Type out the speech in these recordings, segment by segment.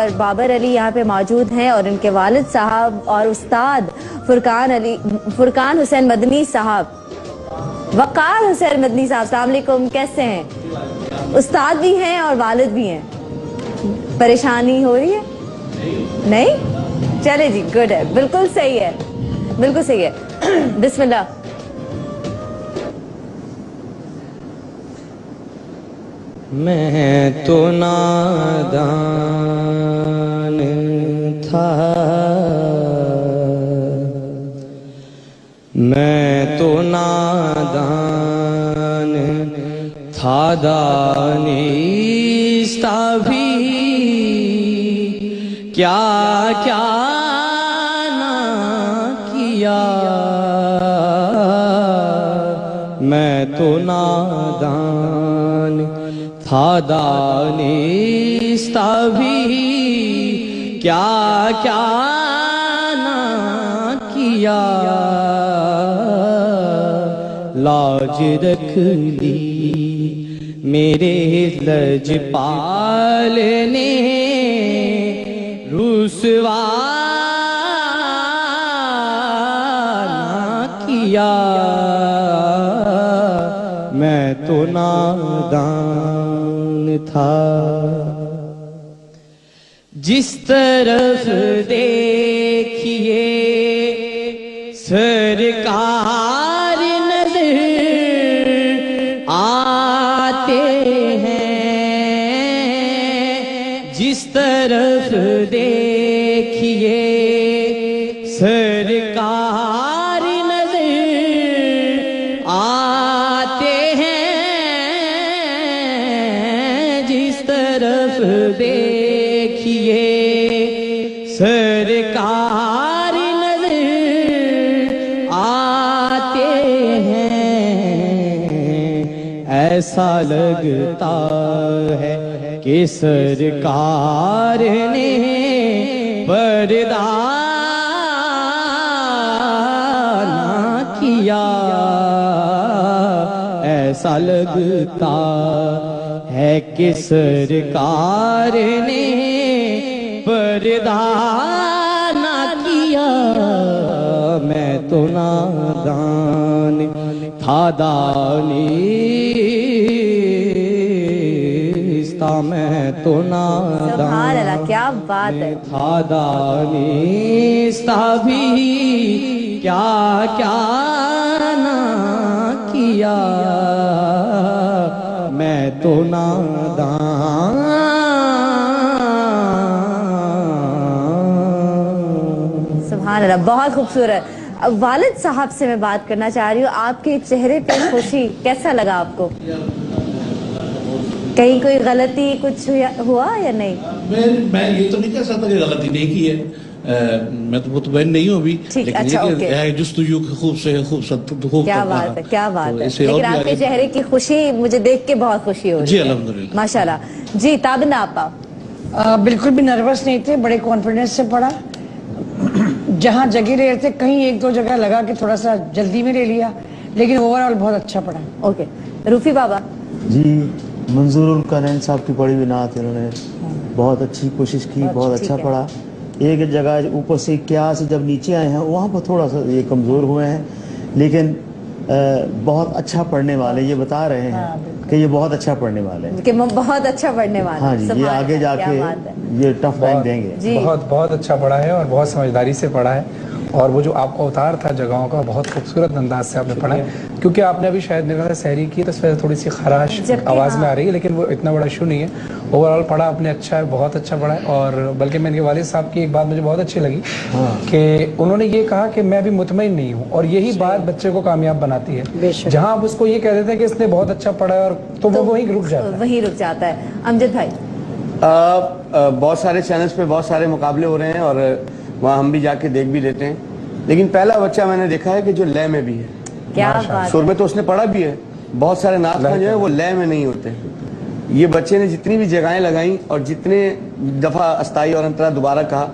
اور بابر علی یہاں پہ موجود ہیں اور ان کے والد صاحب اور استاد فرقان حسین مدنی صاحب، وقار حسین مدنی صاحب. السلام علیکم، کیسے ہیں؟ استاد بھی ہیں اور والد بھی ہیں. پریشانی ہو رہی ہے؟ نہیں؟ چلے جی، گڈ ہے، بالکل صحیح ہے، بالکل صحیح ہے. بسم اللہ. میں تو نادان تھا، میں تو نادان تھا، دانستہ بھی کیا کیا نہ کیا. میں تو نادان تھا، دانستہ بھی کیا کیا نہ کیا. لاج رکھ لی میرے لجپال نے، رسوا نہ کیا. میں تو نادان تھا. جس طرف دیکھیے سرکار نظر آتے ہیں، جس طرف دیکھیے سرکار نظر آتے ہیں، جس طرف دیکھیے سرکار نظر آتے ہیں. ایسا لگتا ہے کہ سرکار نے پردہ نہ کیا. ایسا لگتا ہے کہ سرکار نے پردہ نہ کیا. میں تو نادان تھا، دانستہ میں تو نادان. سبحان اللہ، کیا بات ہے. تھا دانستہ بھی کیا کیا نہ کیا. میں تو نادان. سبحان اللہ، بہت خوبصورت. والد صاحب سے میں بات کرنا چاہ رہی ہوں. آپ کے چہرے پہ خوشی، کیسا لگا آپ کو؟ کہیں کوئی غلطی کچھ ہوا یا نہیں؟ میں یہ تو نہیں کہہ سکتا کہ غلطی نہیں کی ہے، میں تو مطمئن نہیں ہوں ابھی، لیکن یہ جستجو خوب سے خوب. کیا بات ہے، کیا بات ہے. لیکن آپ کے چہرے کی خوشی مجھے دیکھ کے بہت خوشی ہو رہی ہے. جی الحمدللہ، ماشاء اللہ. جی تابندہ آپا. بالکل بھی نروس نہیں تھے، بڑے کانفیڈنس سے پڑھا. جہاں جگہ رہے تھے کہیں ایک دو جگہ لگا کہ تھوڑا سا جلدی میں لے لیا، لیکن اوورآل بہت اچھا پڑھا. اوکے. روفی بابا. جی منظور القرین صاحب کی پڑھی ہوئی نعت انہوں نے بہت اچھی کوشش کی، بہت اچھا پڑھا. ایک جگہ اوپر سے کیا سے جب نیچے آئے ہیں وہاں پر تھوڑا سا یہ کمزور ہوئے ہیں، لیکن بہت اچھا پڑھنے والے یہ بتا رہے ہیں کہ یہ بہت اچھا پڑھنے والے ہیں، کہ بہت اچھا پڑھنے والے. ہاں جی، یہ آگے جا کے یہ ٹف ٹائم دیں گے. بہت اچھا پڑھا ہے اور بہت سمجھداری سے پڑھا ہے. اور وہ جو آپ کا اتار تھا جگہوں کا بہت خوبصورت انداز سے آپ نے پڑھا ہے. کیونکہ آپ نے ابھی شاید میرے خیال سے سحری کی تو اس وجہ سے تھوڑی سی خراش آواز میں آ رہی ہے، لیکن وہ اتنا بڑا ایشو نہیں ہے. اوورآل پڑھا آپ نے اچھا ہے، بہت اچھا پڑھا ہے. اور بلکہ میں ان کے والد صاحب کی ایک بات مجھے بہت اچھی لگی کہ انہوں نے یہ کہا کہ میں بھی مطمئن نہیں ہوں، اور یہی بات بچے کو کامیاب بناتی ہے. جہاں آپ اس کو یہ کہہ دیتے ہیں کہ اس نے بہت اچھا پڑھا ہے اور تو وہ وہیں رک جاتا ہے. امجد بھائی. بہت سارے چینلز پہ بہت سارے مقابلے ہو رہے ہیں اور وہاں ہم بھی جا کے دیکھ بھی لیتے ہیں، لیکن پہلا بچہ میں نے دیکھا ہے کہ جو لے میں بھی ہے. کیا بات. سر میں تو اس نے پڑھا بھی ہے. بہت سارے نعت خواں جو ہے وہ لے میں نہیں ہوتے. یہ بچے نے جتنی بھی جگہیں لگائیں اور جتنے دفعہ استائی اور انترا دوبارہ کہا،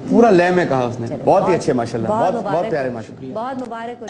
پورا لے میں کہا اس نے. بہت ہی اچھے ماشاءاللہ، بہت پیارے ماشاءاللہ. بہت مبارک ہو.